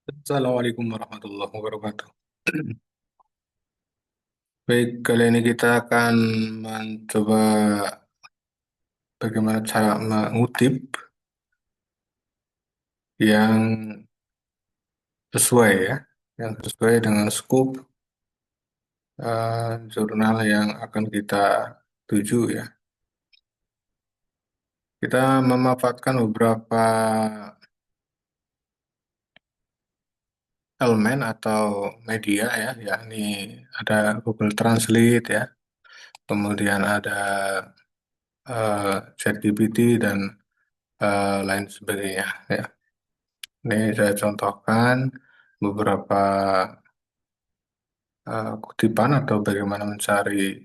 Assalamualaikum warahmatullahi wabarakatuh. Baik, kali ini kita akan mencoba bagaimana cara mengutip yang sesuai ya, yang sesuai dengan skop jurnal yang akan kita tuju ya. Kita memanfaatkan beberapa elemen atau media ya, yakni ada Google Translate ya, kemudian ada ChatGPT dan lain sebagainya ya. Ini saya contohkan beberapa kutipan atau bagaimana mencari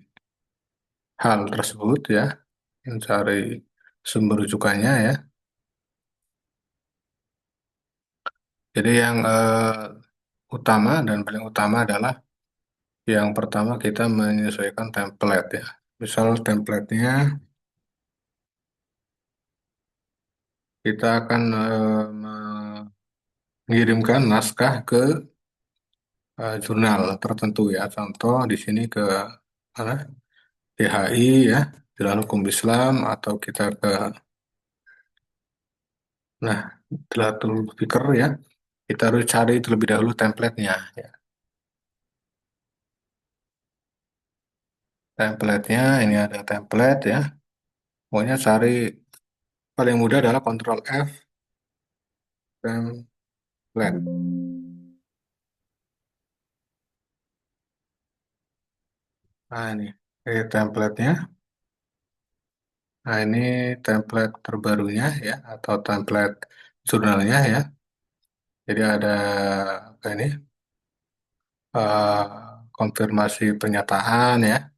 hal tersebut ya, mencari sumber rujukannya ya. Jadi yang utama dan paling utama adalah yang pertama kita menyesuaikan template ya. Misal templatenya kita akan mengirimkan naskah ke jurnal tertentu ya. Contoh di sini ke mana? DHI ya, Jurnal Hukum Islam atau kita ke nah, Dilatul Fikr ya, kita harus cari terlebih dahulu templatenya. Ya. Templatenya ini ada template ya. Pokoknya cari paling mudah adalah Ctrl F template. Nah ini templatenya. Nah ini template terbarunya ya atau template jurnalnya ya. Jadi ada apa ini konfirmasi pernyataan ya.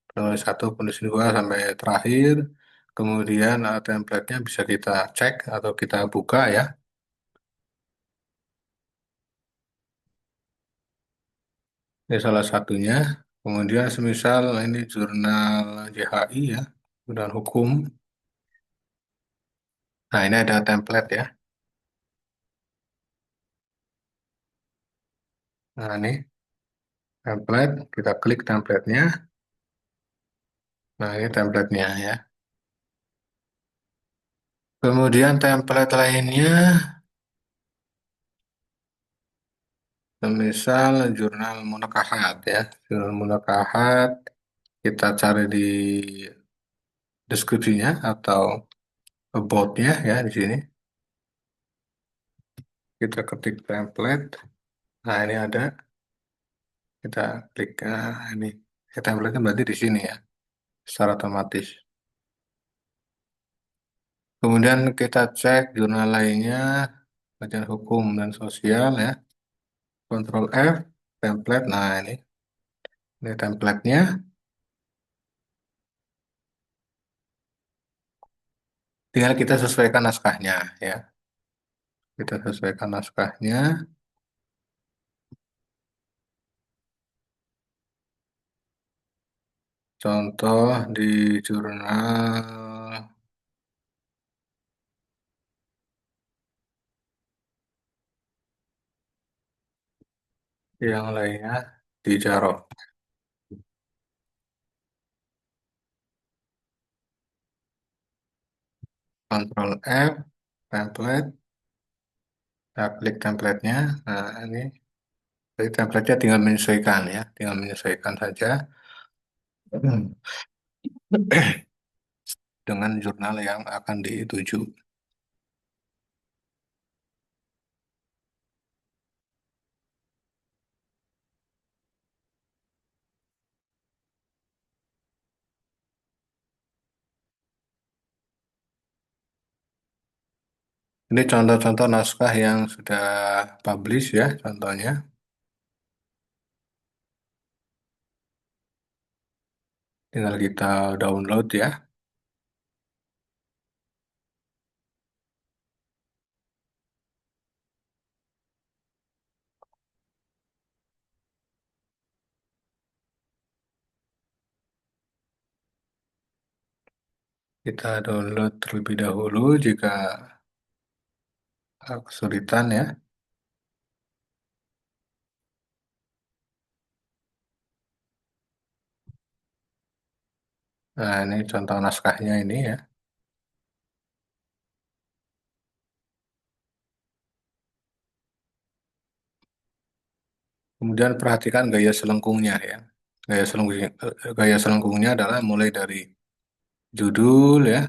Penulis satu, penulis dua sampai terakhir. Kemudian templatenya bisa kita cek atau kita buka ya. Ini salah satunya. Kemudian semisal ini jurnal JHI ya, jurnal hukum. Nah ini ada template ya. Nah ini template, kita klik templatenya. Nah ini templatenya ya. Kemudian template lainnya, semisal jurnal Munakahat ya. Jurnal Munakahat, kita cari di deskripsinya atau about-nya ya di sini. Kita ketik template. Nah ini ada, kita klik ini. Template-nya berarti di sini ya, secara otomatis. Kemudian kita cek jurnal lainnya, kajian hukum dan sosial ya. Ctrl F, template. Nah ini template-nya. Tinggal kita sesuaikan naskahnya ya. Kita sesuaikan naskahnya. Contoh di jurnal yang lainnya di Jarot. Ctrl F, template. Kita klik template-nya. Nah ini. Jadi template-nya tinggal menyesuaikan ya, tinggal menyesuaikan saja dengan jurnal yang akan dituju. Ini contoh-contoh naskah yang sudah publish ya, contohnya. Tinggal kita download ya. Kita download terlebih dahulu jika kesulitan ya. Nah, ini contoh naskahnya ini ya. Kemudian perhatikan gaya selengkungnya ya. Gaya selengkungnya adalah mulai dari judul ya,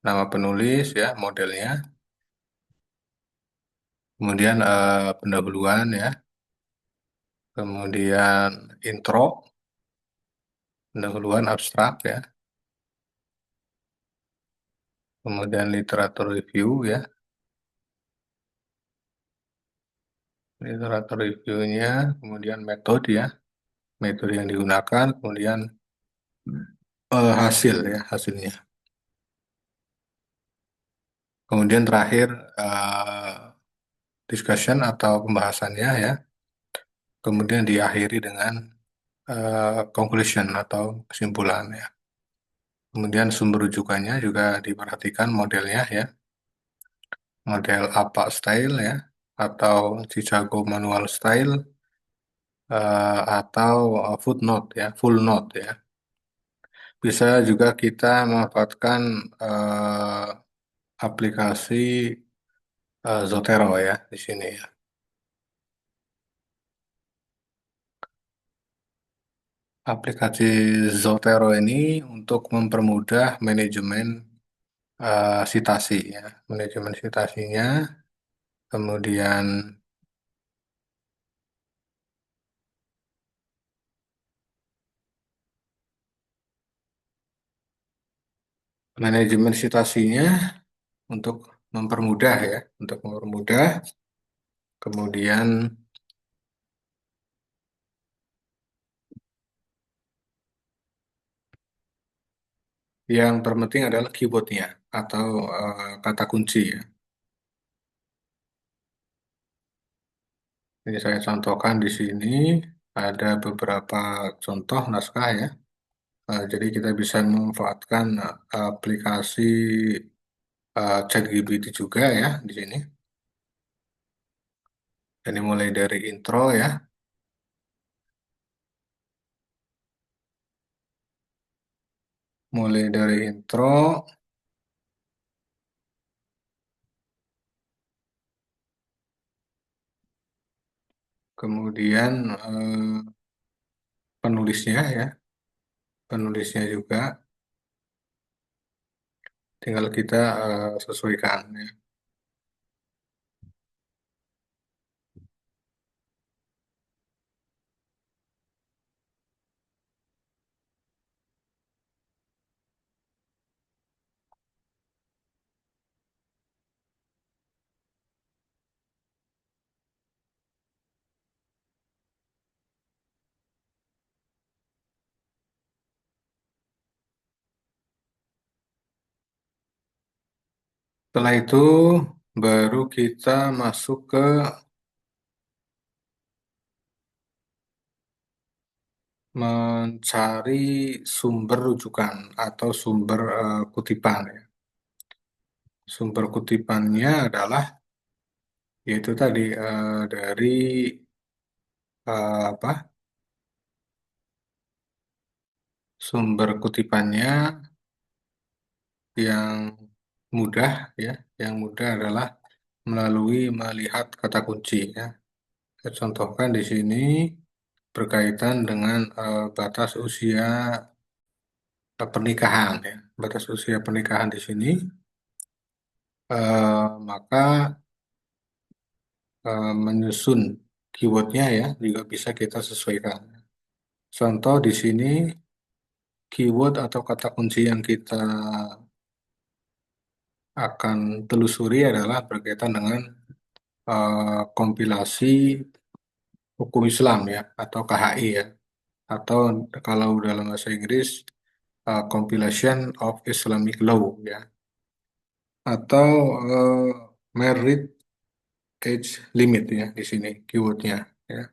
nama penulis ya, modelnya, kemudian pendahuluan ya, kemudian intro, pendahuluan abstrak ya, kemudian literatur review ya, literatur reviewnya, kemudian metode ya, metode yang digunakan, kemudian hasil ya, hasilnya. Kemudian terakhir eh, discussion atau pembahasannya ya, kemudian diakhiri dengan conclusion atau kesimpulan ya. Kemudian sumber rujukannya juga diperhatikan modelnya ya, model apa style ya, atau Chicago manual style, atau footnote ya, full note ya. Bisa juga kita memanfaatkan aplikasi Zotero ya di sini ya. Aplikasi Zotero ini untuk mempermudah manajemen sitasi ya, manajemen sitasinya, kemudian manajemen sitasinya untuk mempermudah ya, untuk mempermudah, kemudian yang terpenting adalah keywordnya atau kata kunci ya. Ini saya contohkan di sini ada beberapa contoh naskah ya. Jadi kita bisa memanfaatkan aplikasi ChatGPT juga ya di sini. Jadi mulai dari intro ya, mulai dari intro, kemudian penulisnya ya, penulisnya juga tinggal kita sesuaikan ya. Setelah itu baru kita masuk ke mencari sumber rujukan atau sumber kutipan ya. Sumber kutipannya adalah yaitu tadi dari apa? Sumber kutipannya yang mudah ya, yang mudah adalah melalui melihat kata kunci ya. Saya contohkan di sini berkaitan dengan batas usia pernikahan ya. Batas usia pernikahan di sini maka menyusun keywordnya ya juga bisa kita sesuaikan. Contoh di sini keyword atau kata kunci yang kita akan telusuri adalah berkaitan dengan kompilasi hukum Islam ya atau KHI ya atau kalau dalam bahasa Inggris compilation of Islamic law ya atau merit age limit ya di sini keywordnya ya.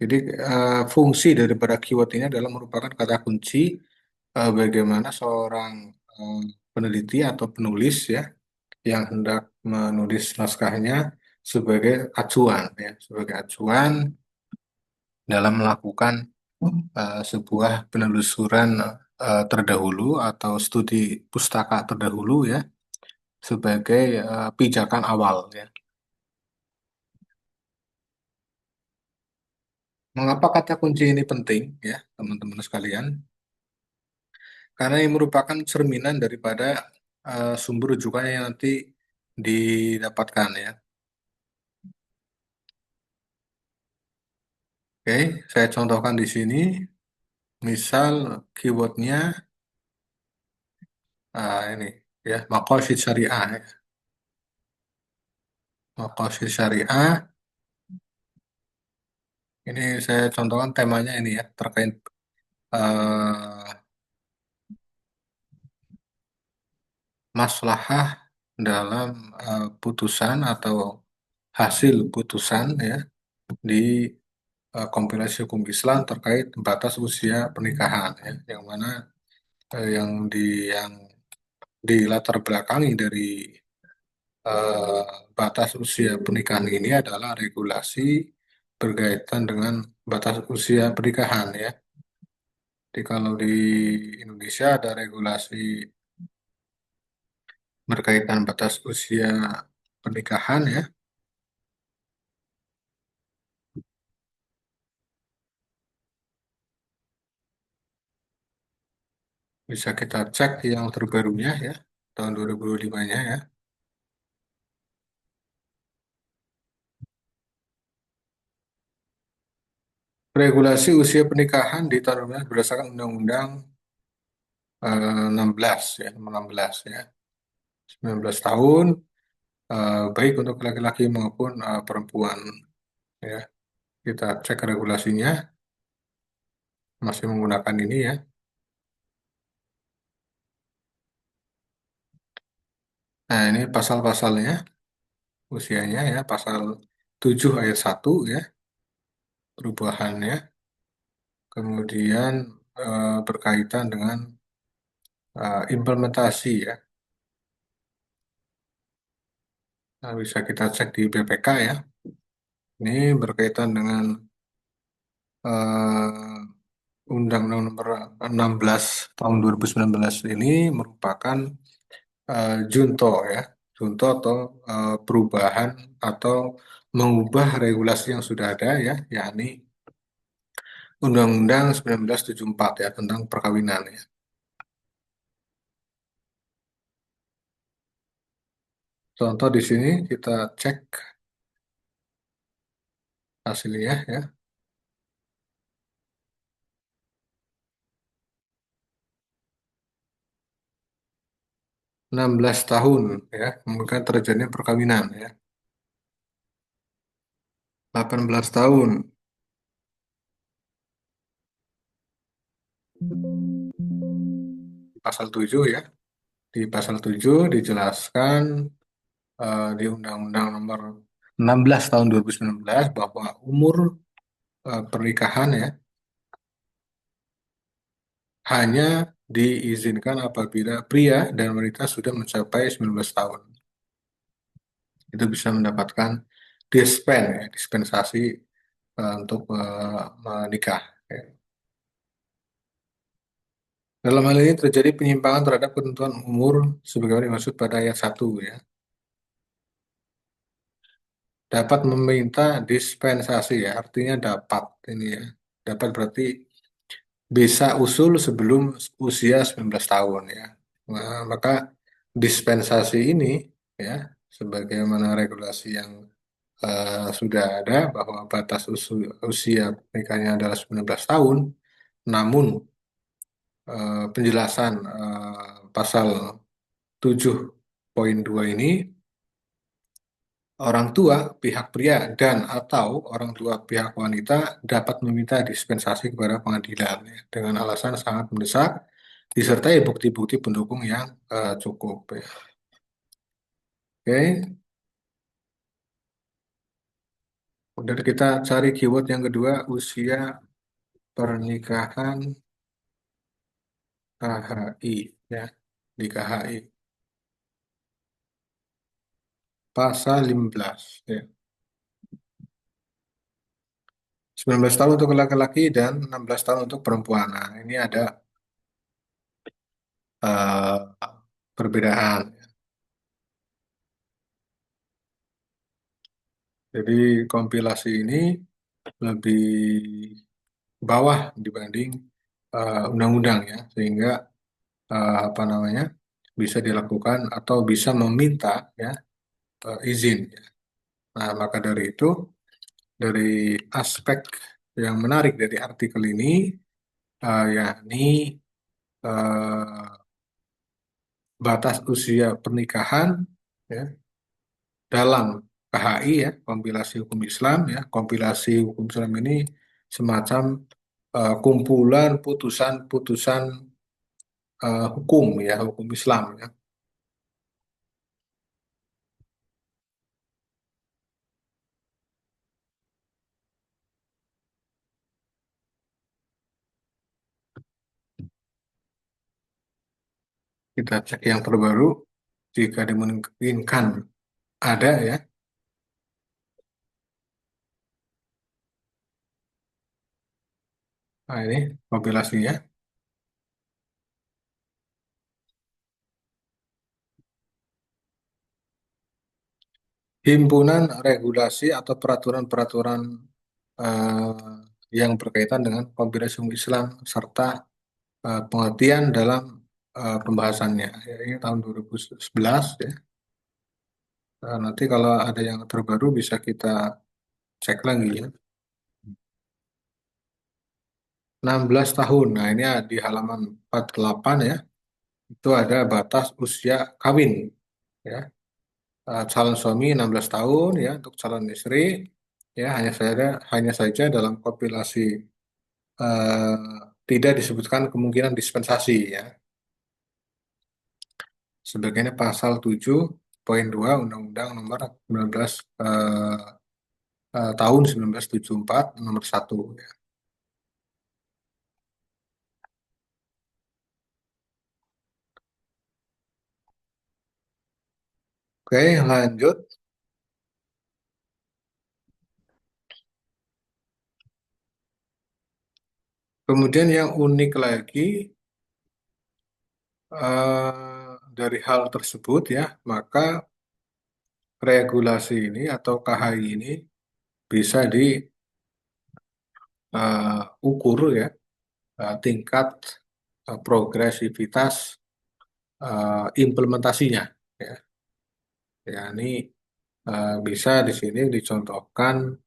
Jadi fungsi daripada keyword ini adalah merupakan kata kunci bagaimana seorang eh, peneliti atau penulis ya yang hendak menulis naskahnya sebagai acuan ya, sebagai acuan dalam melakukan sebuah penelusuran terdahulu atau studi pustaka terdahulu ya sebagai pijakan awal ya. Mengapa kata kunci ini penting ya, teman-teman sekalian? Karena ini merupakan cerminan daripada sumber rujukan yang nanti didapatkan ya. Oke, saya contohkan di sini. Misal keywordnya ini ya, maqasid syariah ya. Maqasid syariah. Ini saya contohkan temanya ini ya, terkait eh, maslahah dalam putusan atau hasil putusan ya di kompilasi hukum Islam terkait batas usia pernikahan ya, yang mana yang dilatar belakangi dari eh, batas usia pernikahan ini adalah regulasi berkaitan dengan batas usia pernikahan ya. Jadi kalau di Indonesia ada regulasi berkaitan batas usia pernikahan ya, bisa kita cek yang terbarunya ya, tahun 2025-nya ya. Regulasi usia pernikahan di tahun 2015 berdasarkan Undang-Undang 16 ya, 16 ya. 19 tahun baik untuk laki-laki maupun perempuan ya. Kita cek regulasinya masih menggunakan ini ya. Nah, ini pasal-pasalnya, usianya ya, pasal 7 ayat 1 ya, perubahannya. Kemudian berkaitan dengan implementasi ya. Nah, bisa kita cek di BPK ya. Ini berkaitan dengan eh, Undang-Undang Nomor 16 tahun 2019 ini merupakan junto ya, junto atau perubahan atau mengubah regulasi yang sudah ada ya, yakni Undang-Undang 1974 ya tentang perkawinan ya. Contoh di sini kita cek hasilnya ya. 16 tahun ya, mungkin terjadi perkawinan ya. 18 tahun pasal 7 ya. Di pasal 7 dijelaskan di Undang-Undang Nomor 16 tahun 2019 bahwa umur pernikahan ya hanya diizinkan apabila pria dan wanita sudah mencapai 19 tahun. Itu bisa mendapatkan dispensasi untuk menikah. Ya. Dalam hal ini terjadi penyimpangan terhadap ketentuan umur sebagaimana dimaksud pada ayat 1 ya. Dapat meminta dispensasi ya, artinya dapat ini ya. Dapat berarti bisa usul sebelum usia 19 tahun ya. Nah, maka dispensasi ini ya sebagaimana regulasi yang sudah ada bahwa batas usia nikahnya adalah 19 tahun, namun penjelasan pasal 7.2 ini orang tua pihak pria dan atau orang tua pihak wanita dapat meminta dispensasi kepada pengadilan ya, dengan alasan sangat mendesak disertai bukti-bukti pendukung yang cukup ya. Oke, kemudian kita cari keyword yang kedua usia pernikahan KHI ya di KHI pasal 15 ya. 19 tahun untuk laki-laki dan 16 tahun untuk perempuan. Nah, ini ada eh, perbedaan. Jadi kompilasi ini lebih bawah dibanding undang-undang ya, sehingga apa namanya bisa dilakukan atau bisa meminta ya izin. Ya. Nah, maka dari itu, dari aspek yang menarik dari artikel ini, yakni eh, batas usia pernikahan ya, dalam KHI ya, kompilasi hukum Islam ya. Kompilasi hukum Islam ini semacam kumpulan putusan-putusan hukum ya, hukum Islam ya. Kita cek yang terbaru jika dimungkinkan ada ya. Nah, ini kompilasinya. Himpunan regulasi atau peraturan-peraturan eh, yang berkaitan dengan kompilasi hukum Islam serta pengertian dalam pembahasannya. Ya, ini tahun 2011 ya. Nanti kalau ada yang terbaru bisa kita cek lagi ya. 16 tahun. Nah, ini di halaman 48 ya. Itu ada batas usia kawin ya. Calon suami 16 tahun ya untuk calon istri ya, hanya saja dalam kompilasi tidak disebutkan kemungkinan dispensasi ya. Sebagainya pasal 7 poin 2 Undang-Undang Nomor 19 tahun 1974 nomor 1 ya. Oke, lanjut. Kemudian yang unik lagi dari hal tersebut ya, maka regulasi ini atau KHI ini bisa diukur ya, tingkat progresivitas implementasinya ya. Ya, ini bisa di sini dicontohkan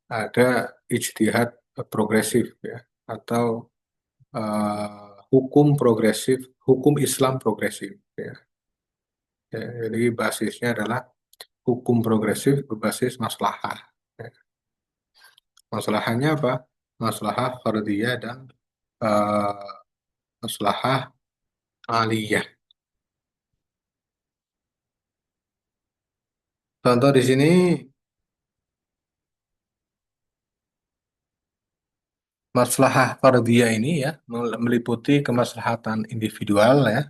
ada ijtihad progresif ya, atau hukum progresif, hukum Islam progresif ya. Ya, jadi basisnya adalah hukum progresif berbasis maslahah. Ya. Maslahannya apa? Maslahah fardiyah dan eh, maslahah aliyah. Contoh di sini maslahah fardiyah ini ya meliputi kemaslahatan individual ya.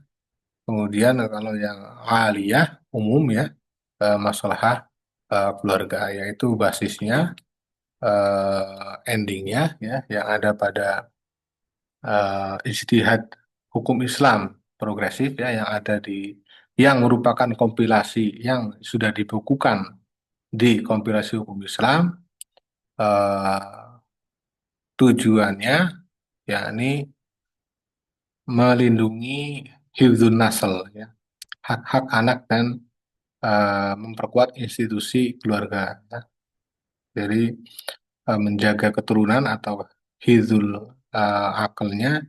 Kemudian kalau yang aliyah umum ya, maslahah keluarga, yaitu basisnya endingnya ya yang ada pada ijtihad hukum Islam progresif ya yang ada yang merupakan kompilasi yang sudah dibukukan di kompilasi hukum Islam, eh, tujuannya yakni melindungi hifdzun nasl ya, hak-hak anak dan memperkuat institusi keluarga ya. Jadi menjaga keturunan atau hifdzul akalnya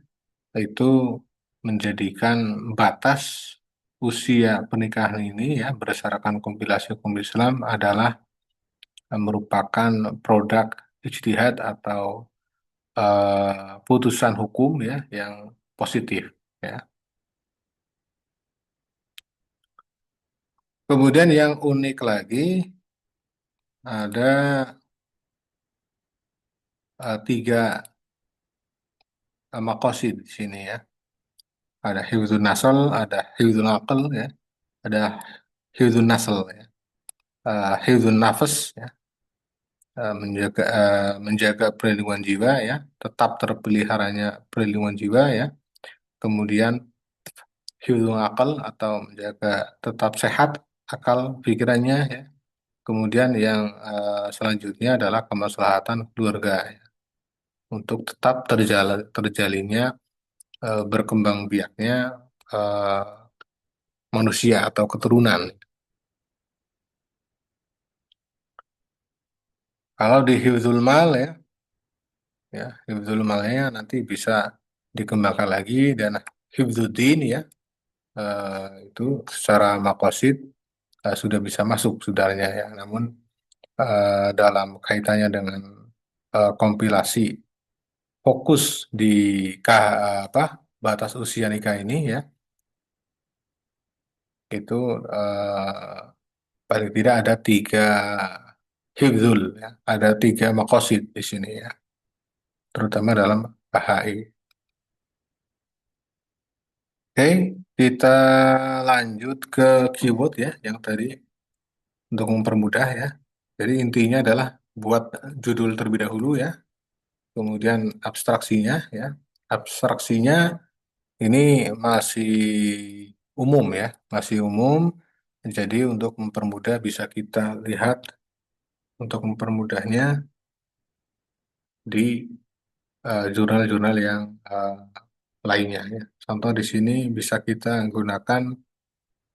itu menjadikan batas usia pernikahan ini ya berdasarkan kompilasi hukum Islam adalah merupakan produk ijtihad atau putusan hukum ya yang positif ya. Kemudian yang unik lagi ada tiga makosid di sini ya. Ada hifdzun nasl, ada hifdzun aql ya, ada hifdzun nasl ya. Hifdzun nafas ya, menjaga perlindungan jiwa ya, tetap terpeliharanya perlindungan jiwa ya. Kemudian hifdzul akal atau menjaga tetap sehat akal pikirannya ya. Kemudian yang selanjutnya adalah kemaslahatan keluarga ya. Untuk tetap terjalinnya berkembang biaknya eh, manusia atau keturunan. Kalau di hifdzul mal ya hifdzul malnya nanti bisa dikembangkan lagi dan hifdzuddin ya itu secara makosid sudah bisa masuk sebenarnya ya. Namun dalam kaitannya dengan kompilasi fokus di apa batas usia nikah ini ya itu paling tidak ada tiga hifdzul ya, ada tiga makosid di sini ya, terutama dalam KHI. Oke, kita lanjut ke keyword ya, yang tadi untuk mempermudah ya. Jadi intinya adalah buat judul terlebih dahulu ya, kemudian abstraksinya ya. Abstraksinya ini masih umum ya, masih umum. Jadi untuk mempermudah bisa kita lihat untuk mempermudahnya di jurnal-jurnal yang lainnya ya. Contoh di sini bisa kita gunakan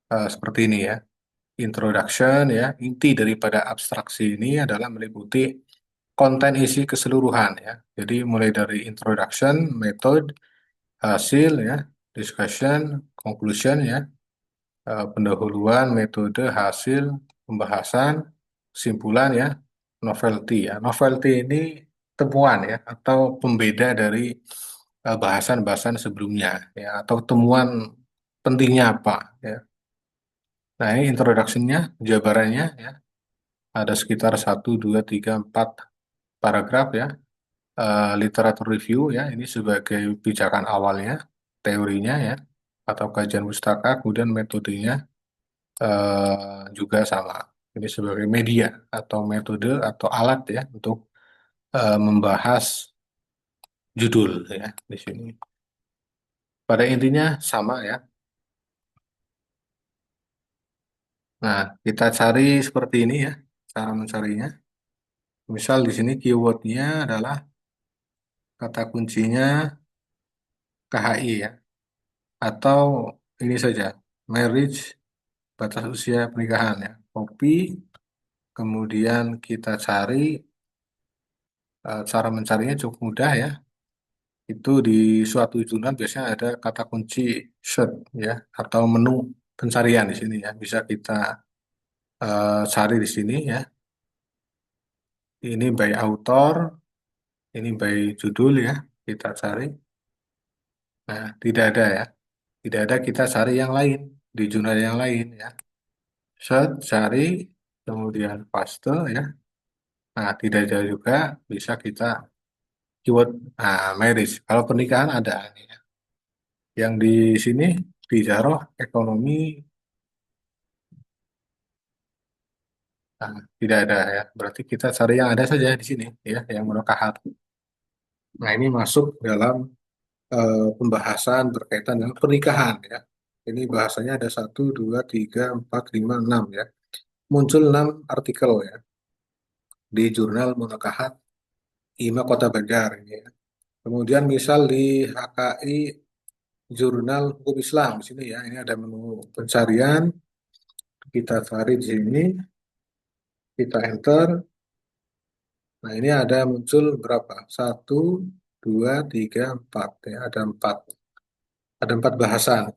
seperti ini ya. Introduction ya, inti daripada abstraksi ini adalah meliputi konten isi keseluruhan ya. Jadi mulai dari introduction, method, hasil ya, discussion, conclusion ya, pendahuluan, metode, hasil, pembahasan, kesimpulan ya, novelty ya. Novelty ini temuan ya atau pembeda dari bahasan-bahasan sebelumnya ya atau temuan pentingnya apa ya. Nah, ini introduction-nya, jabarannya ya. Ada sekitar satu 2 3 4 paragraf ya. Literatur review ya, ini sebagai pijakan awalnya, teorinya ya, atau kajian pustaka, kemudian metodenya juga sama. Ini sebagai media atau metode atau alat ya untuk membahas judul ya di sini. Pada intinya sama ya. Nah, kita cari seperti ini ya, cara mencarinya. Misal di sini keywordnya adalah kata kuncinya KHI ya, atau ini saja, marriage, batas usia pernikahan ya. Copy, kemudian kita cari, cara mencarinya cukup mudah ya. Itu di suatu jurnal biasanya ada kata kunci search ya, atau menu pencarian di sini ya. Bisa kita cari di sini ya. Ini by author, ini by judul ya. Kita cari. Nah, tidak ada ya. Tidak ada, kita cari yang lain di jurnal yang lain ya. Search, cari, kemudian paste ya. Nah, tidak jauh juga bisa kita keyword marriage. Kalau pernikahan ada ini ya. Yang di sini bicara ekonomi tidak ada ya. Berarti kita cari yang ada saja di sini ya, yang merokahat. Nah, ini masuk dalam pembahasan berkaitan dengan pernikahan ya. Ini bahasanya ada satu, dua, tiga, empat, lima, enam ya. Muncul enam artikel ya di jurnal Monokahat IMA Kota Banjar ini ya. Kemudian misal di HKI Jurnal Hukum Islam di sini ya, ini ada menu pencarian, kita cari di sini, kita enter. Nah ini ada muncul berapa? Satu, dua, tiga, empat ya, ada empat bahasan.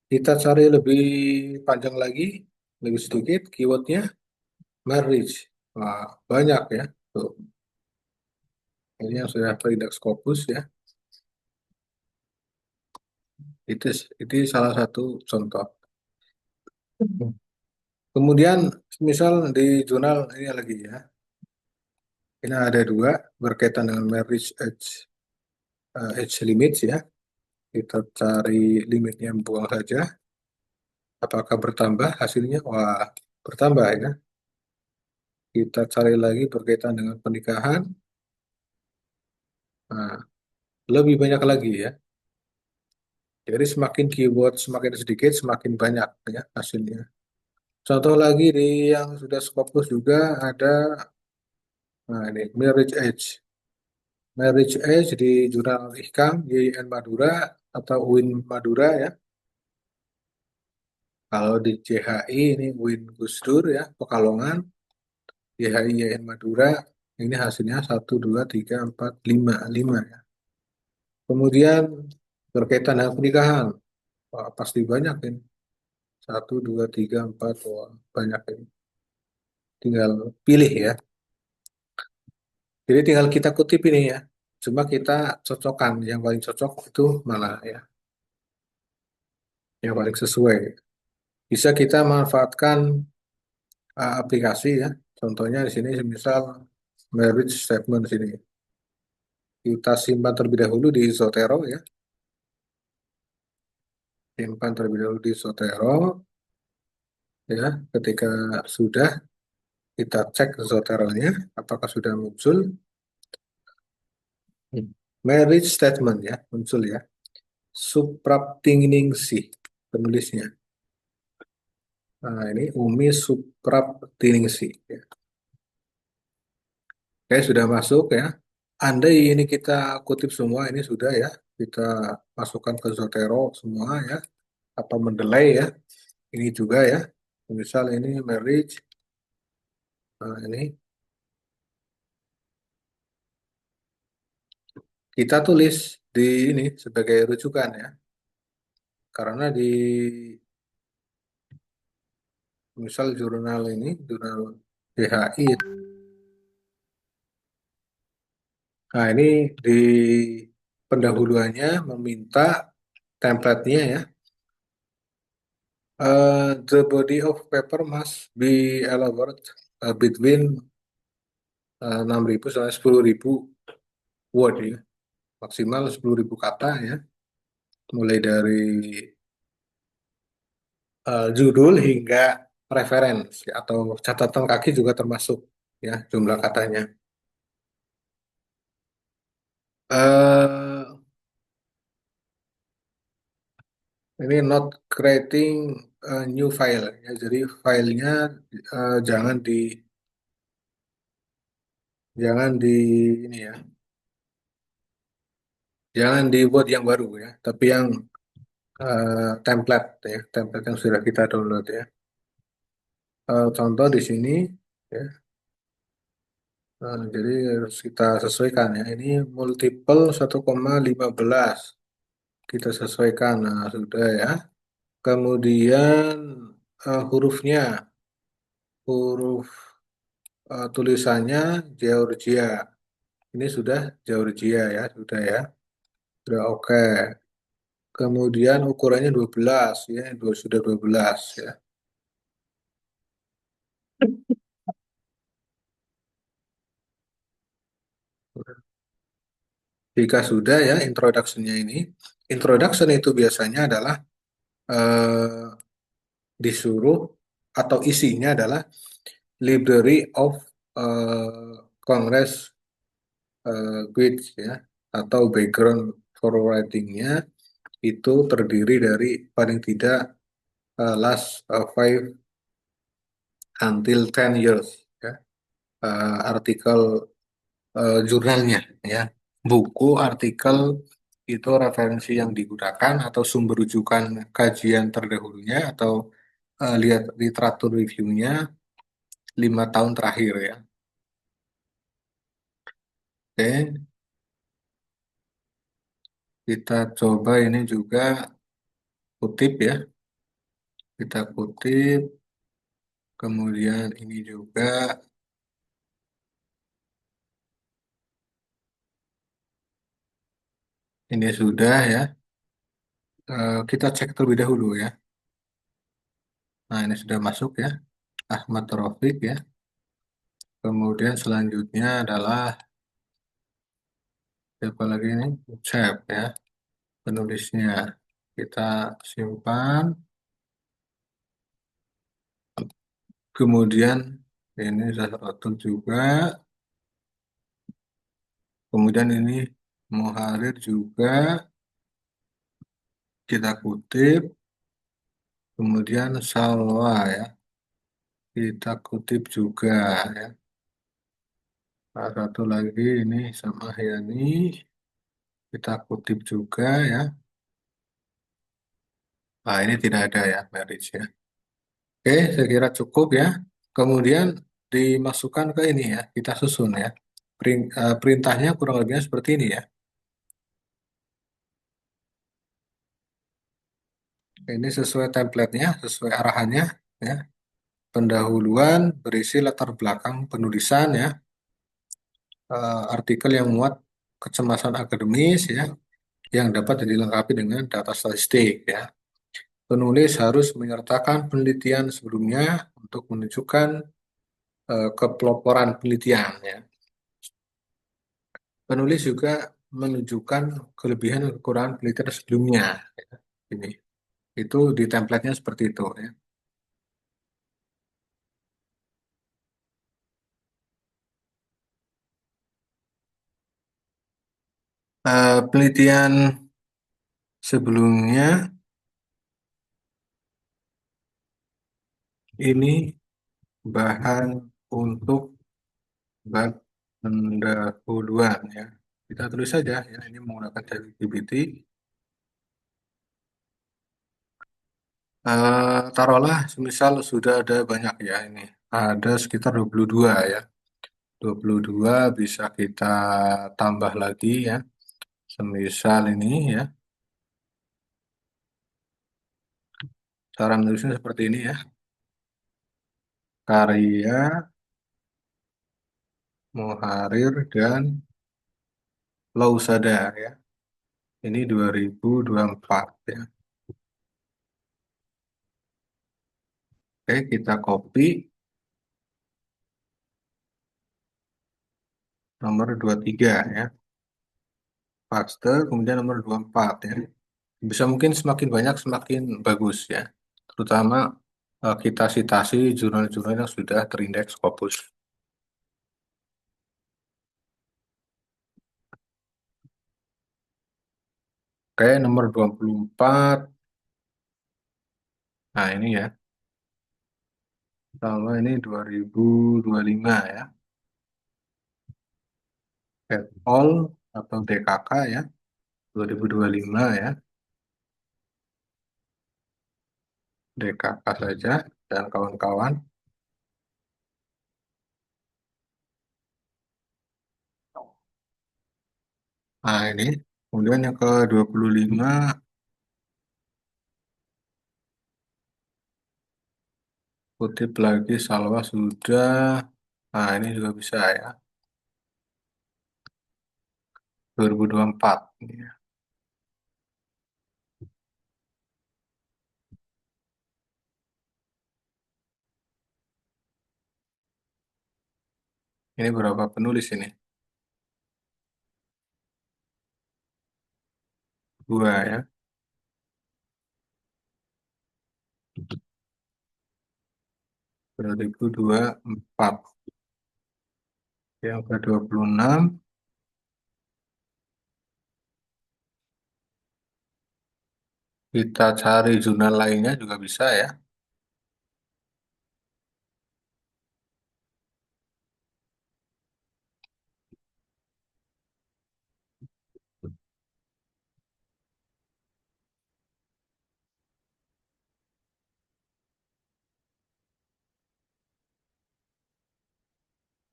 Kita cari lebih panjang lagi, lebih sedikit keywordnya marriage. Wah, banyak ya. Tuh, ini yang sudah terindeks Scopus ya. Itu salah satu contoh. Kemudian misal di jurnal ini lagi ya, ini ada dua berkaitan dengan marriage age limits ya. Kita cari limitnya buang saja. Apakah bertambah hasilnya? Wah, bertambah ya. Kita cari lagi berkaitan dengan pernikahan. Nah, lebih banyak lagi ya. Jadi semakin keyword semakin sedikit, semakin banyak ya hasilnya. Contoh lagi di yang sudah Scopus juga ada, nah ini Marriage Age. Marriage Age di jurnal Ihkam, YIN Madura atau UIN Madura ya. Kalau di CHI ini UIN Gusdur ya, Pekalongan, YHI YIN Madura, ini hasilnya 1, 2, 3, 4, 5 ya. Kemudian berkaitan dengan pernikahan, wah, pasti banyak ini. 1, 2, 3, 4, wah, banyak ini. Tinggal pilih ya. Jadi tinggal kita kutip ini ya. Cuma kita cocokkan yang paling cocok itu mana ya, yang paling sesuai. Bisa kita manfaatkan aplikasi ya. Contohnya di sini misal marriage statement di sini. Kita simpan terlebih dahulu di Zotero ya. Simpan terlebih dahulu di Zotero ya. Ketika sudah kita cek Zotero-nya apakah sudah muncul. Marriage statement ya muncul ya. Supraptiningsih penulisnya. Nah, ini Umi Supraptiningsih ya. Oke, sudah masuk ya. Andai ini kita kutip semua, ini sudah ya. Kita masukkan ke Zotero semua ya. Atau mendelay ya. Ini juga ya. Misal ini marriage. Nah, ini kita tulis di ini sebagai rujukan ya. Karena di misal jurnal ini, jurnal DHI. Nah, ini di pendahuluannya meminta template-nya ya. The body of paper must be elaborate between 6.000 sampai 10.000 word ya. Maksimal 10.000 kata ya. Mulai dari judul hingga referensi atau catatan kaki juga termasuk ya jumlah katanya. eh ini not creating a new file ya. Jadi filenya jangan di ini ya. Jangan dibuat yang baru ya, tapi yang template ya, template yang sudah kita download ya. Contoh di sini ya, jadi harus kita sesuaikan ya. Ini multiple 1,15 kita sesuaikan, nah sudah ya. Kemudian hurufnya, huruf tulisannya Georgia. Ini sudah Georgia ya, sudah ya, sudah oke. Kemudian ukurannya 12 ya, sudah 12 ya. Jika sudah ya introduction-nya ini, introduction itu biasanya adalah eh, disuruh atau isinya adalah Library of Congress Guides ya atau background forwarding-nya itu terdiri dari paling tidak last 5 until 10 years ya. Artikel jurnalnya ya, buku, artikel itu referensi yang digunakan atau sumber rujukan kajian terdahulunya atau lihat literatur reviewnya 5 tahun terakhir ya. Oke, kita coba ini juga kutip ya, kita kutip, kemudian ini juga, ini sudah ya. Kita cek terlebih dahulu ya. Nah, ini sudah masuk ya, Ahmad Taufik ya. Kemudian selanjutnya adalah siapa lagi ini? Ucap ya, penulisnya. Kita simpan. Kemudian ini Zahratul juga. Kemudian ini Muharir juga. kita kutip, kemudian Salwa ya, kita kutip juga ya. Nah, satu lagi ini sama Yani, kita kutip juga ya. Nah, ini tidak ada ya marriage ya. Oke, saya kira cukup ya. Kemudian dimasukkan ke ini ya, kita susun ya. Perintahnya kurang lebihnya seperti ini ya. Ini sesuai template-nya, sesuai arahannya ya. Pendahuluan berisi latar belakang penulisan ya, artikel yang muat kecemasan akademis ya, yang dapat dilengkapi dengan data statistik ya. Penulis harus menyertakan penelitian sebelumnya untuk menunjukkan kepeloporan penelitian ya. Penulis juga menunjukkan kelebihan dan kekurangan penelitian sebelumnya. Ya. Ini itu di template-nya seperti itu ya. Penelitian sebelumnya ini bahan untuk bab pendahuluan ya. Kita tulis saja ya, ini menggunakan ChatGPT. Taruhlah semisal sudah ada banyak ya ini. Ada sekitar 22 ya. 22 bisa kita tambah lagi ya. Semisal ini ya. Cara menulisnya seperti ini ya. Karya Muharir dan Lausada ya. Ini 2024 ya. Oke, kita copy nomor 23 ya. Paste, kemudian nomor 24 ya. Bisa mungkin semakin banyak semakin bagus ya. Terutama kita citasi jurnal-jurnal yang sudah terindeks Scopus. Oke, nomor 24. Nah, ini ya. Sama ini 2025 ya. Et al atau DKK ya. 2025 ya. DKK saja dan kawan-kawan. Nah, ini. Kemudian yang ke 25 kutip lagi Salwa sudah. Nah, ini juga bisa ya. 2024. Ya. Ini berapa penulis ini? Dua ya. 2024. Yang ke 26 kita cari jurnal lainnya juga bisa ya.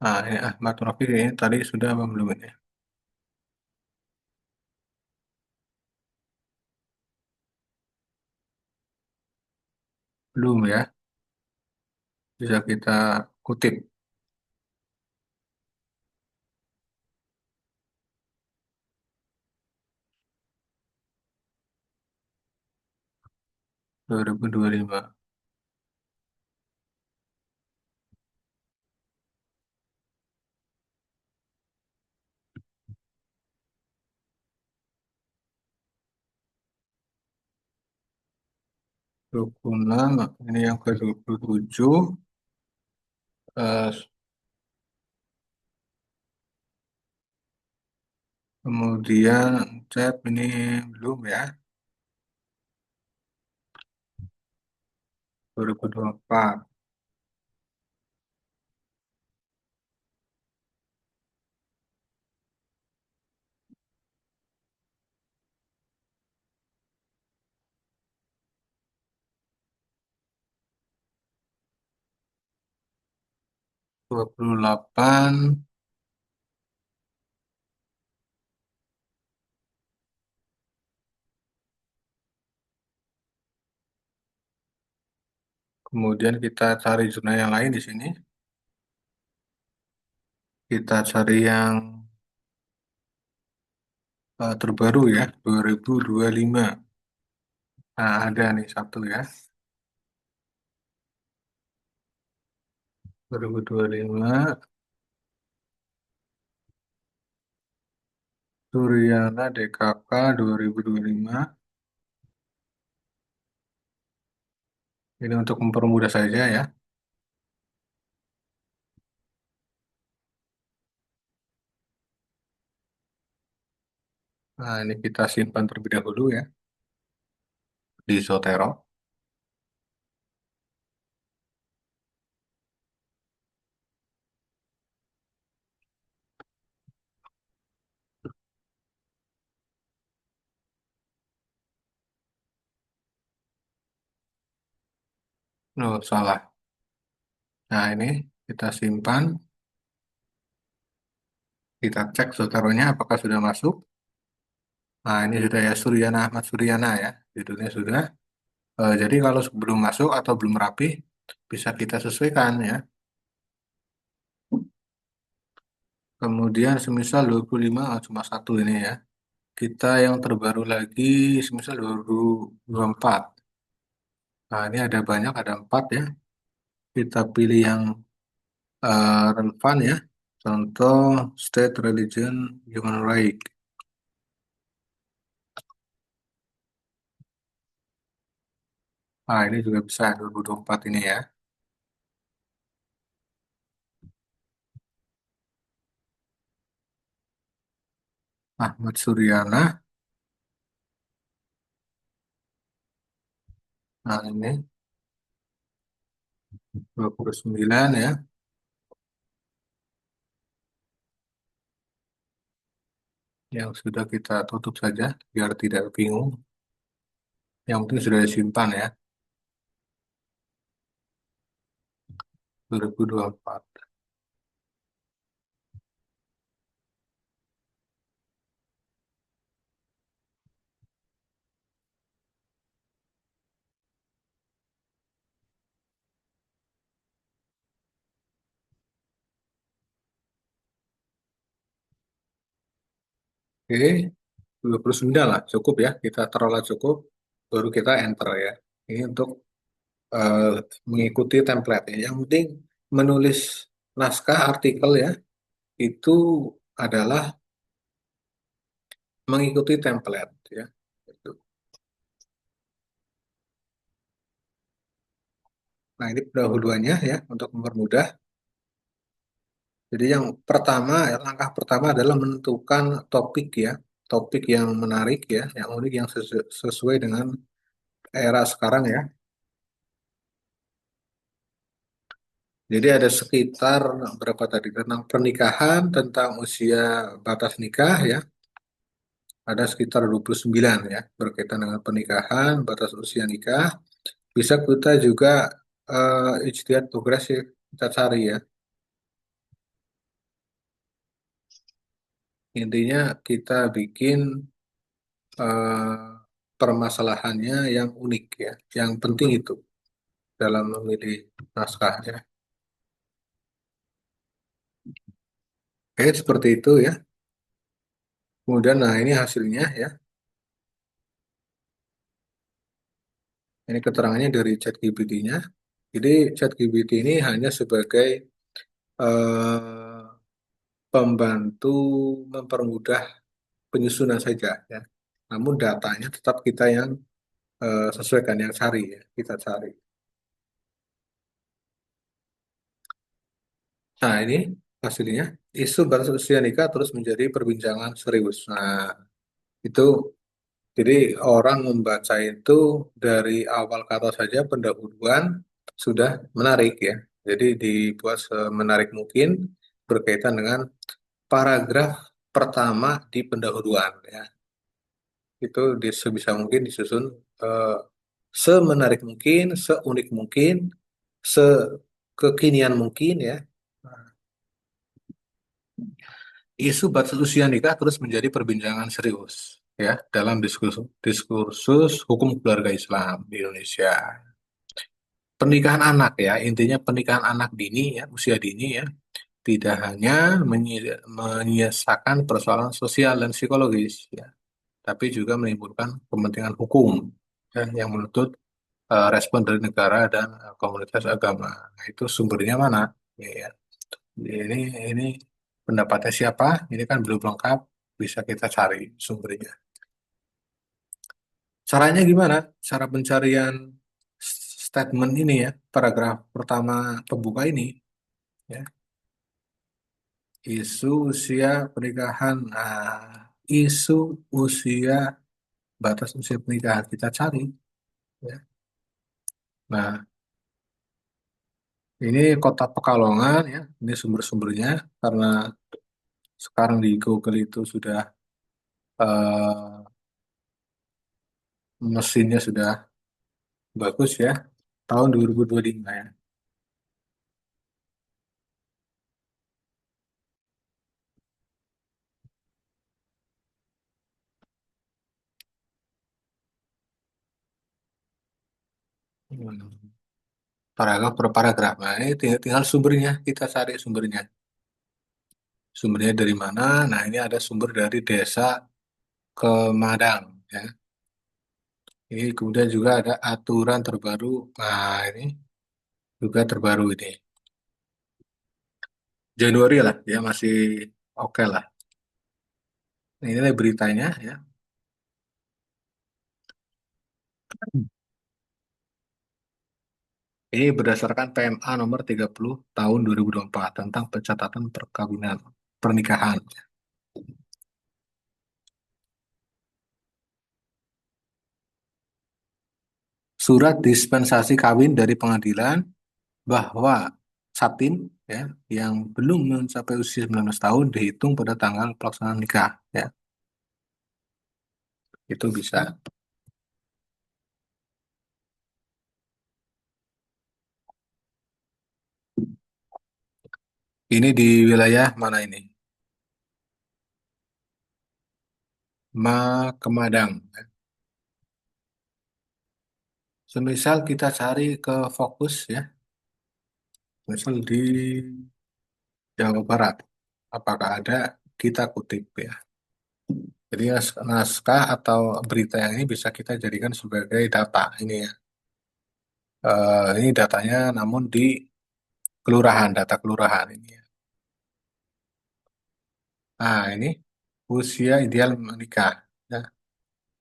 Nah, ini Ahmad Rafiq ini tadi sudah apa belum ini? Belum ya. Bisa kita kutip 2025. Dua puluh enam ini yang ke 27. eh, Kemudian chat ini belum ya. 2024. 28. Kemudian kita cari zona yang lain di sini. Kita cari yang terbaru ya, 2025. Nah, ada nih satu ya. 2025, Suryana DKK 2025. Ini untuk mempermudah saja ya. Nah, ini kita simpan terlebih dahulu ya di Zotero. Oh, salah. Nah, ini kita simpan. Kita cek Zoteronya apakah sudah masuk. Nah, ini sudah ya, Suryana Ahmad Suryana ya. Judulnya sudah. Jadi kalau belum masuk atau belum rapi, bisa kita sesuaikan ya. Kemudian semisal 25, cuma satu ini ya. Kita yang terbaru lagi, semisal 2024. Nah, ini ada banyak, ada empat ya. Kita pilih yang relevan ya. Contoh, state, religion, human right. Nah, ini juga bisa 2024 ini ya. Ahmad Suryana. Nah, ini 29 ya. Yang sudah kita tutup saja, biar tidak bingung. Yang penting sudah disimpan ya, 2024. Oke, 29 lah, cukup ya. Kita taruhlah cukup, baru kita enter ya. Ini untuk eh, mengikuti template ya. Yang penting menulis naskah artikel ya, itu adalah mengikuti template ya. Itu. Nah, ini pendahuluannya ya, untuk mempermudah. Jadi yang pertama, ya, langkah pertama adalah menentukan topik ya, topik yang menarik ya, yang unik, yang sesuai dengan era sekarang ya. Jadi ada sekitar berapa tadi, tentang pernikahan, tentang usia batas nikah ya, ada sekitar 29 ya, berkaitan dengan pernikahan, batas usia nikah. Bisa kita juga ijtihad progresif, kita cari ya. Intinya kita bikin eh, permasalahannya yang unik ya. Yang penting itu dalam memilih naskahnya. Oke, seperti itu ya. Kemudian, nah ini hasilnya ya. Ini keterangannya dari ChatGPT-nya. Jadi ChatGPT ini hanya sebagai eh, pembantu mempermudah penyusunan saja ya. Namun datanya tetap kita yang sesuaikan, yang cari ya. Kita cari. Nah ini hasilnya. Isu batas usia nikah terus menjadi perbincangan serius. Nah itu Jadi orang membaca itu dari awal kata saja pendahuluan sudah menarik ya. Jadi dibuat semenarik mungkin berkaitan dengan paragraf pertama di pendahuluan ya. Itu sebisa mungkin disusun eh, semenarik mungkin, seunik mungkin, sekekinian mungkin ya. Isu batas usia nikah terus menjadi perbincangan serius ya dalam diskursus hukum keluarga Islam di Indonesia. Pernikahan anak ya, intinya pernikahan anak dini ya, usia dini ya, tidak hanya menyisakan persoalan sosial dan psikologis ya, tapi juga menimbulkan kepentingan hukum ya, yang menuntut respon dari negara dan komunitas agama. Nah, itu sumbernya mana? Ya, ini ini pendapatnya siapa? Ini kan belum lengkap, bisa kita cari sumbernya. Caranya gimana? Cara pencarian statement ini ya, paragraf pertama pembuka ini, ya. Isu usia pernikahan. Nah, isu usia batas usia pernikahan kita cari, ya. Nah, ini Kota Pekalongan ya, ini sumber-sumbernya karena sekarang di Google itu sudah eh, mesinnya sudah bagus ya, tahun 2025 ya. Hmm. Paragraf per paragraf. Nah, ini tinggal sumbernya, kita cari sumbernya. Sumbernya dari mana? Nah, ini ada sumber dari Desa Kemadang ya. Ini kemudian juga ada aturan terbaru. Nah, ini juga terbaru ini. Januari lah, ya masih oke lah. Nah, ini adalah beritanya ya. Ini berdasarkan PMA nomor 30 tahun 2024 tentang pencatatan perkawinan pernikahan. Surat dispensasi kawin dari pengadilan bahwa Satin ya yang belum mencapai usia 19 tahun dihitung pada tanggal pelaksanaan nikah ya. Itu bisa. Ini di wilayah mana ini? Kemadang. Semisal kita cari ke fokus ya, misal di Jawa Barat, apakah ada kita kutip ya. Jadi naskah atau berita yang ini bisa kita jadikan sebagai data ini ya. Ini datanya namun di kelurahan, data kelurahan ini ya. Nah ini usia ideal menikah ya.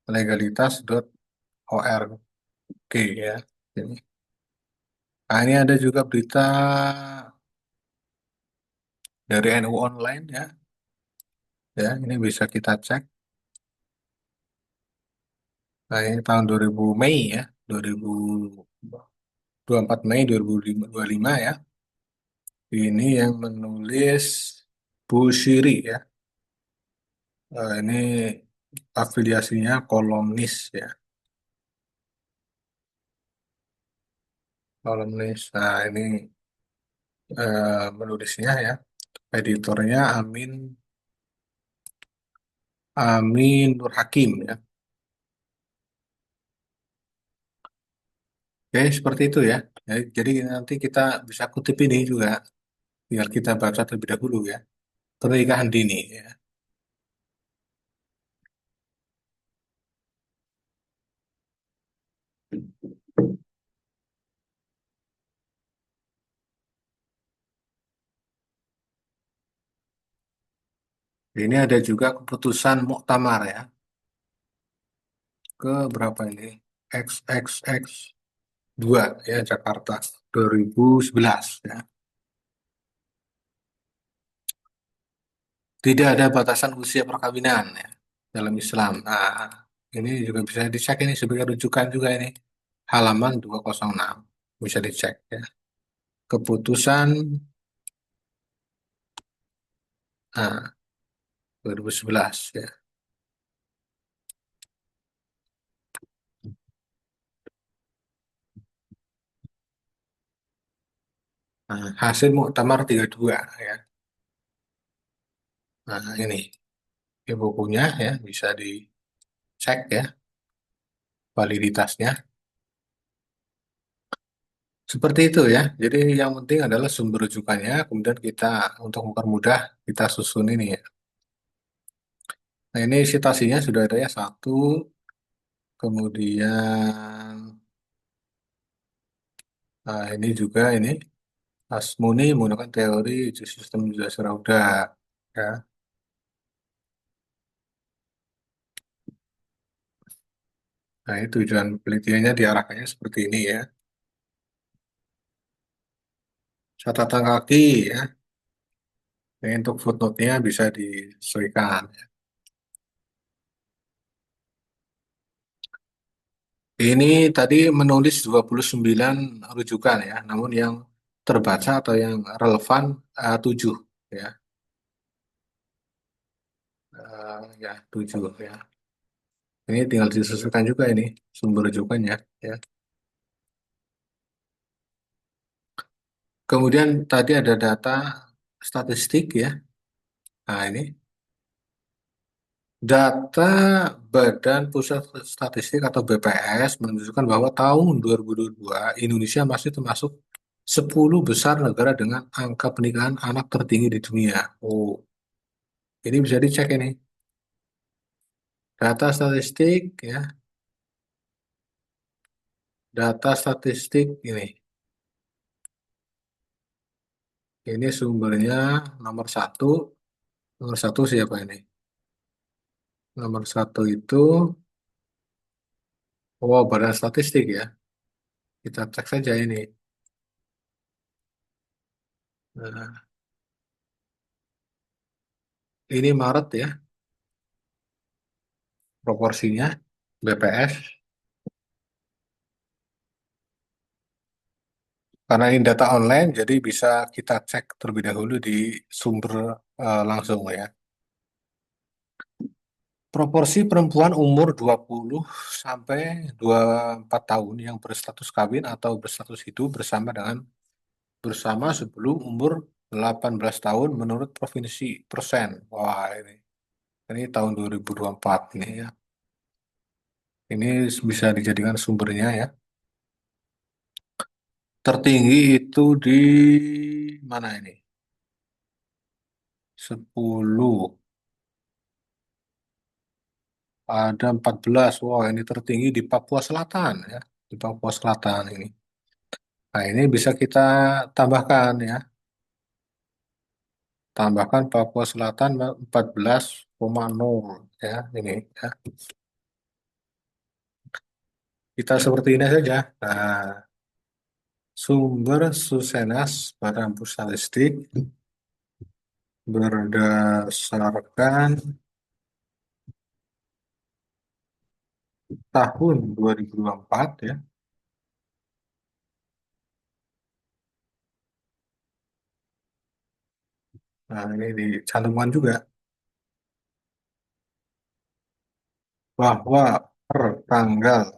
Legalitas.org ya. Ini. Nah ini ada juga berita dari NU Online ya. Ya, ini bisa kita cek. Nah, ini tahun 2000 Mei ya, 2024 Mei 2025 ya. Ini yang menulis Bu Shiri ya. Ini afiliasinya kolumnis ya, kolumnis. Nah, ini menulisnya ya, editornya Amin Nur Hakim ya. Oke, seperti itu ya. Jadi nanti kita bisa kutip ini juga, biar kita baca terlebih dahulu ya. Pernikahan dini ya. Ini ada juga keputusan muktamar ya. Ke berapa ini? XXX 2 ya Jakarta 2011 ya. Tidak ada batasan usia perkawinan ya dalam Islam. Nah, Ini juga bisa dicek ini sebagai rujukan juga ini. Halaman 206. Bisa dicek ya. Keputusan ah, 2011 ya. Nah, hasil Muktamar 32 ya. Nah, ini bukunya ya bisa dicek ya validitasnya. Seperti itu ya. Jadi yang penting adalah sumber rujukannya, kemudian kita untuk mempermudah kita susun ini ya. Nah ini citasinya sudah ada ya satu, kemudian ini juga ini Asmuni menggunakan teori sistem dasar roda ya. Nah ini tujuan penelitiannya diarahkannya seperti ini ya. Catatan kaki ya. Ini untuk footnote-nya bisa disesuaikan. Ini tadi menulis 29 rujukan ya, namun yang terbaca atau yang relevan 7 ya. Ya 7 ya. Ini tinggal disesuaikan juga ini sumber rujukannya ya. Kemudian tadi ada data statistik ya. Nah, ini data Badan Pusat Statistik atau BPS menunjukkan bahwa tahun 2022 Indonesia masih termasuk 10 besar negara dengan angka pernikahan anak tertinggi di dunia. Oh, ini bisa dicek ini. Data statistik ya, data statistik ini. Ini sumbernya nomor satu. Nomor satu siapa ini? Nomor satu itu, oh Badan Statistik ya. Kita cek saja ini. Nah, ini Maret ya, proporsinya BPS. Karena ini data online, jadi bisa kita cek terlebih dahulu di sumber langsung ya. Proporsi perempuan umur 20 sampai 24 tahun yang berstatus kawin atau berstatus hidup bersama sebelum umur 18 tahun menurut provinsi persen. Wah, ini tahun 2024 ini ya. Ini bisa dijadikan sumbernya ya. Tertinggi itu di mana ini? 10. Ada 14. Wah, ini tertinggi di Papua Selatan ya. Di Papua Selatan ini. Nah, ini bisa kita tambahkan ya. Tambahkan Papua Selatan 14,0 ya ini ya. Kita seperti ini saja. Nah, sumber Susenas Badan Pusat Statistik berdasarkan tahun 2024 ya. Nah, ini dicantumkan juga bahwa per tanggal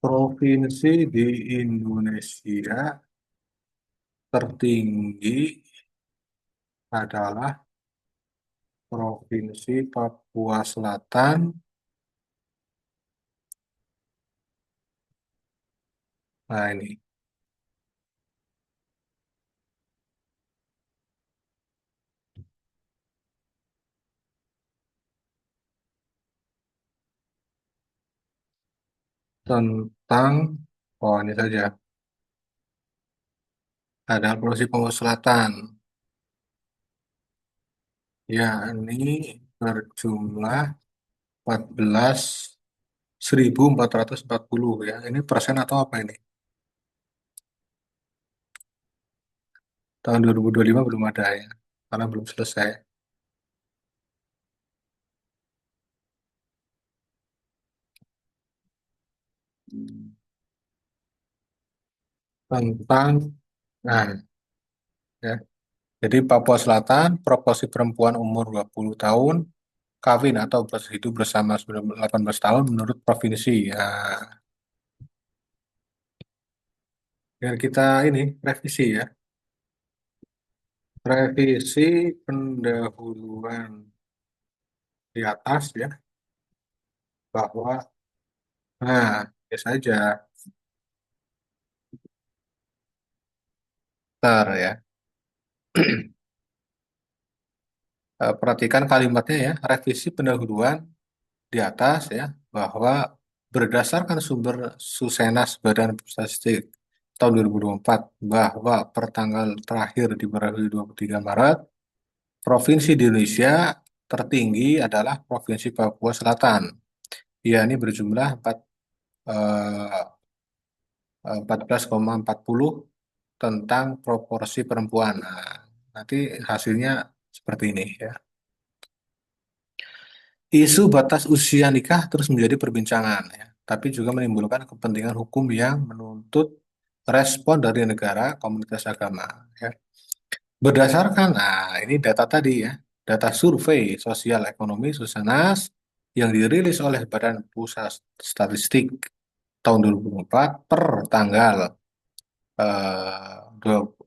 provinsi di Indonesia tertinggi adalah Provinsi Papua Selatan. Nah, ini tentang, oh ini saja, ada Provinsi Papua Selatan, yakni berjumlah 14.440 ya. Ini persen atau apa ini? Tahun 2025 belum ada ya, karena belum selesai. tentang, nah, ya. Jadi Papua Selatan, proporsi perempuan umur 20 tahun, kawin atau hidup bersama 18 tahun menurut provinsi. Nah, biar kita ini revisi ya. Revisi pendahuluan di atas ya, bahwa, nah, ya saja, ntar ya. Perhatikan kalimatnya ya, revisi pendahuluan di atas ya, bahwa berdasarkan sumber Susenas Badan Statistik tahun 2024 bahwa pertanggal terakhir di periode 23 Maret, provinsi di Indonesia tertinggi adalah Provinsi Papua Selatan. Ya, ini berjumlah 14,40 tentang proporsi perempuan. Nah, nanti hasilnya seperti ini ya. Isu batas usia nikah terus menjadi perbincangan ya, tapi juga menimbulkan kepentingan hukum yang menuntut respon dari negara, komunitas agama ya. Berdasarkan, nah ini data tadi ya, data survei sosial ekonomi Susanas yang dirilis oleh Badan Pusat Statistik tahun 2004 per tanggal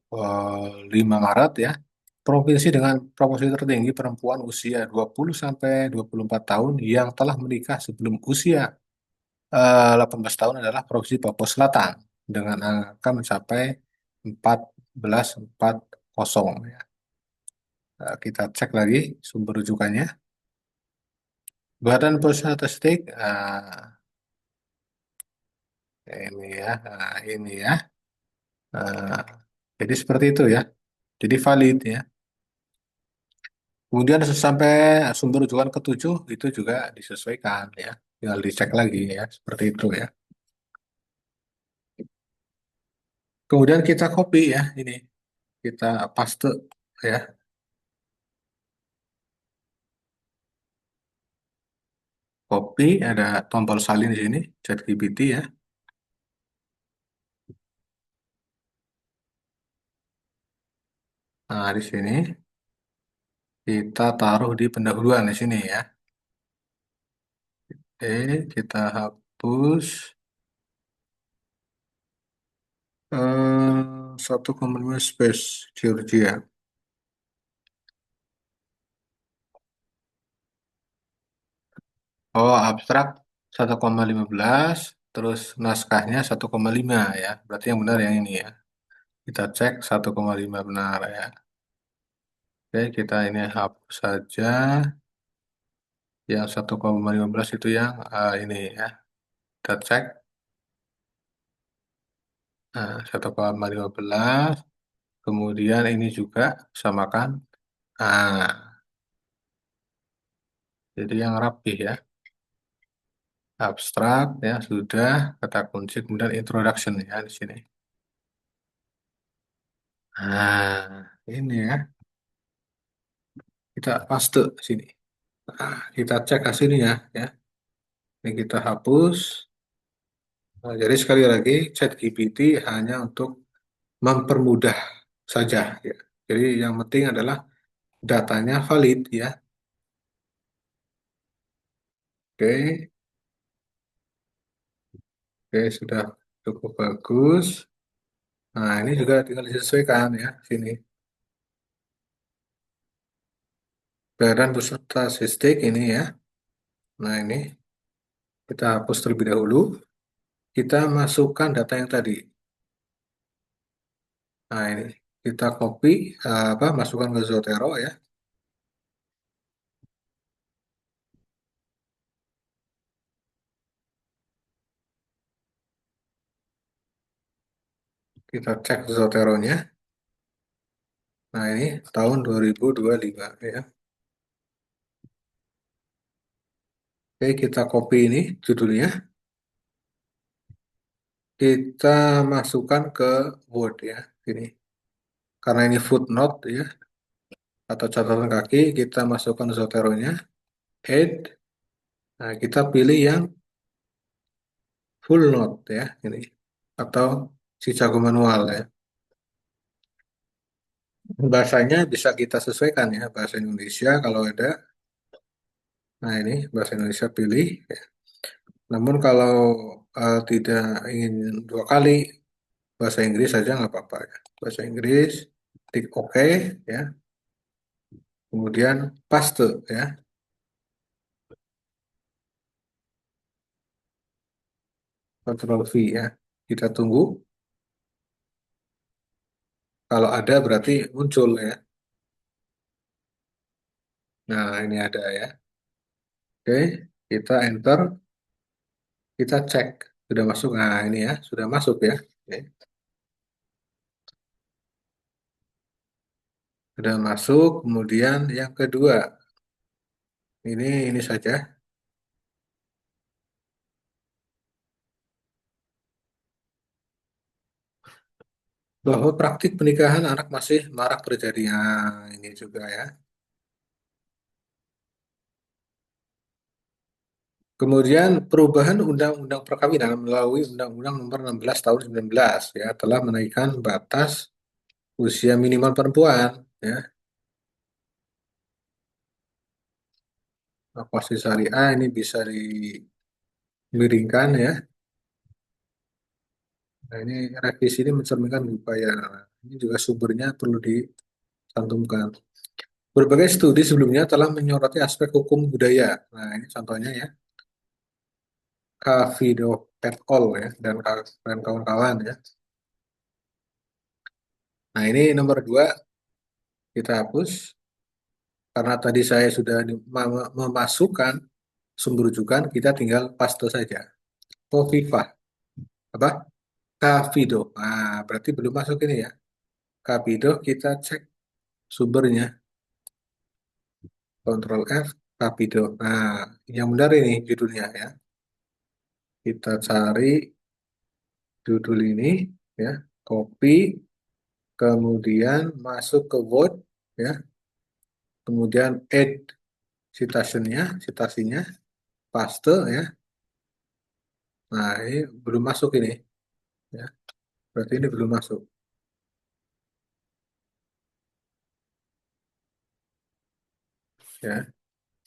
5 Maret ya, provinsi dengan proporsi tertinggi perempuan usia 20 sampai 24 tahun yang telah menikah sebelum usia 18 tahun adalah Provinsi Papua Selatan dengan angka mencapai 14,40 ya. Kita cek lagi sumber rujukannya. Badan Pusat Statistik, ini ya, ini ya. Nah, jadi seperti itu ya. Jadi valid ya. Kemudian sampai sumber rujukan ketujuh itu juga disesuaikan ya. Tinggal dicek lagi ya, seperti itu ya. Kemudian kita copy ya, ini kita paste ya. Copy, ada tombol salin di sini, ChatGPT ya. Nah, di sini kita taruh di pendahuluan di sini ya. Kita hapus 1,5 space Georgia. Oh, abstrak 1,15, terus naskahnya 1,5 ya. Berarti yang benar yang ini ya. Kita cek 1,5 benar ya. Oke, kita ini hapus saja. Yang 1,15 itu yang ini ya. Kita cek. Nah, 1,15. Kemudian ini juga samakan. Nah, jadi yang rapih ya. Abstrak ya sudah, kata kunci kemudian introduction ya di sini. Nah, ini ya, kita paste di sini. Nah, kita cek hasilnya ya. Ini kita hapus. Nah, jadi sekali lagi ChatGPT hanya untuk mempermudah saja ya. Jadi yang penting adalah datanya valid ya. Oke, oke sudah cukup bagus. Nah, ini juga tinggal disesuaikan ya sini. Badan Pusat Statistik ini ya. Nah, ini kita hapus terlebih dahulu. Kita masukkan data yang tadi. Nah, ini kita copy, masukkan ke Zotero ya. Kita cek Zotero-nya. Nah, ini tahun 2025 ya. Oke, kita copy ini judulnya. Kita masukkan ke Word ya. Ini. Karena ini footnote ya, atau catatan kaki, kita masukkan Zotero-nya. Add. Nah, kita pilih yang full note ya. Ini. Atau si jago manual ya. Bahasanya bisa kita sesuaikan ya, bahasa Indonesia kalau ada. Nah ini bahasa Indonesia pilih. Namun kalau tidak ingin dua kali, bahasa Inggris saja nggak apa-apa ya. Bahasa Inggris, klik OK ya. Kemudian paste ya, Ctrl V ya. Kita tunggu. Kalau ada berarti muncul ya. Nah ini ada ya. Oke, kita enter, kita cek sudah masuk. Nah ini ya, sudah masuk ya. Oke, sudah masuk. Kemudian yang kedua, ini saja bahwa praktik pernikahan anak masih marak terjadi. Nah, ini juga ya. Kemudian perubahan Undang-Undang Perkawinan melalui Undang-Undang Nomor 16 Tahun 19 ya telah menaikkan batas usia minimal perempuan ya. Akuasi syariah ini bisa dimiringkan ya. Nah, ini revisi ini mencerminkan upaya. Ini juga sumbernya perlu dicantumkan. Berbagai studi sebelumnya telah menyoroti aspek hukum budaya. Nah, ini contohnya ya. Kavido et al. Ya dan kawan-kawan ya. Nah, ini nomor dua kita hapus karena tadi saya sudah memasukkan sumber rujukan, kita tinggal paste saja. Kofifa apa? Kavido. Nah, berarti belum masuk ini ya. Kavido kita cek sumbernya. Ctrl F, Kavido. Nah, yang benar ini judulnya ya. Kita cari judul ini ya, copy, kemudian masuk ke Word ya, kemudian add citasinya, paste ya. Nah, ini belum masuk ini ya. Berarti ini belum masuk ya.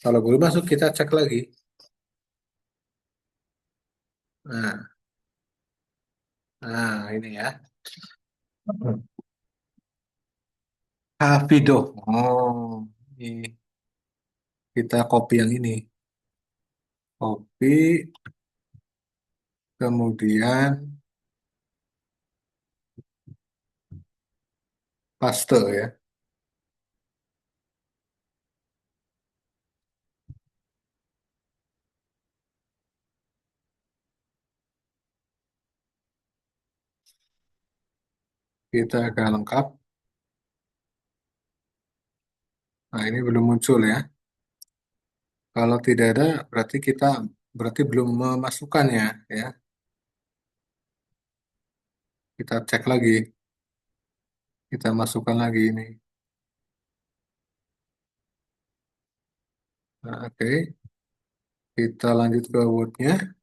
Kalau belum masuk kita cek lagi. Nah, ini ya. Hafido. Oh, ini kita copy yang ini. Copy, kemudian paste ya. Kita agak lengkap. Nah, ini belum muncul ya. Kalau tidak ada, berarti belum memasukkannya ya. Kita cek lagi, kita masukkan lagi ini. Nah, oke, kita lanjut ke Word-nya.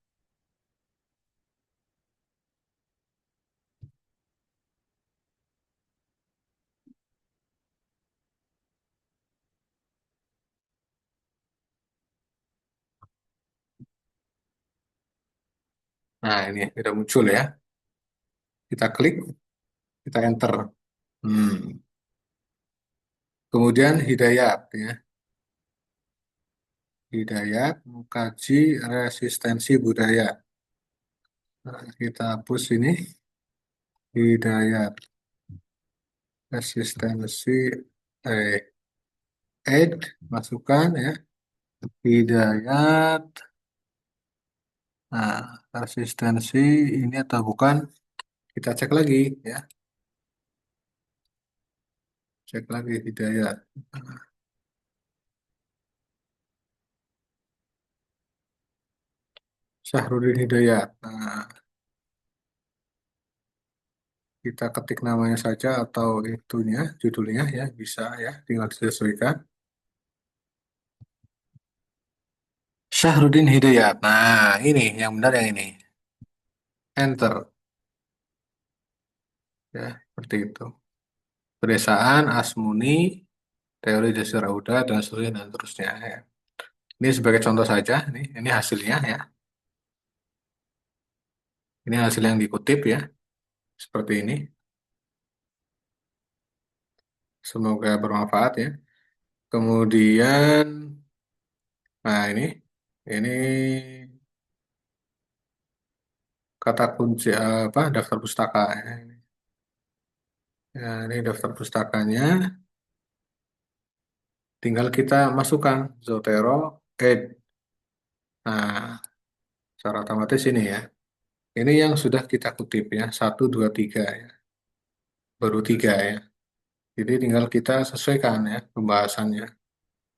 Nah, ini sudah muncul ya. Kita klik, kita enter. Hmm. Kemudian Hidayat ya. Hidayat mengkaji resistensi budaya. Nah, kita hapus ini. Hidayat resistensi add masukkan ya. Hidayat. Nah, resistensi ini atau bukan? Kita cek lagi ya. Cek lagi Hidayat. Syahrudin Hidayat. Nah, kita ketik namanya saja atau itunya, judulnya ya, bisa ya, tinggal disesuaikan. Syahrudin Hidayat. Nah, ini yang benar yang ini. Enter. ya, seperti itu. Pedesaan, Asmuni, teori Jasir Auda, dan seterusnya, dan seterusnya, ya. Ini sebagai contoh saja, ini hasilnya ya. Ini hasil yang dikutip ya, seperti ini. Semoga bermanfaat ya. Kemudian, nah ini kata kunci apa? Daftar pustaka ya. Ya, ini daftar pustakanya. Tinggal kita masukkan Zotero, Ed. Nah, secara otomatis ini ya. Ini yang sudah kita kutip ya, satu, dua, tiga ya. Baru tiga ya. Jadi tinggal kita sesuaikan ya pembahasannya.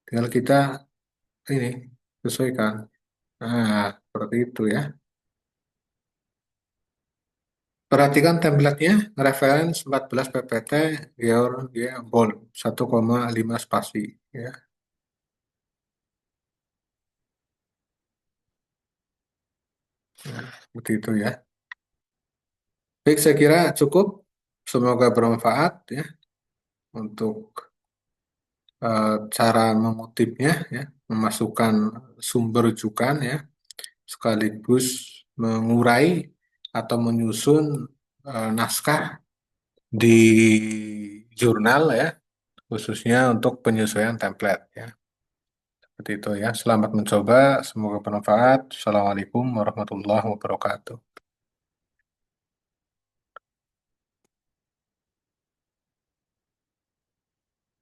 Tinggal kita ini sesuaikan. Nah, seperti itu ya. Perhatikan template-nya, reference 14 PPT, your ya, bold, 1,5 spasi. Ya. Nah, seperti itu ya. Baik, saya kira cukup. Semoga bermanfaat ya untuk cara mengutipnya, ya, memasukkan sumber rujukan ya, sekaligus mengurai atau menyusun naskah di jurnal ya, khususnya untuk penyesuaian template ya. Seperti itu ya. Selamat mencoba, semoga bermanfaat. Assalamualaikum warahmatullahi wabarakatuh.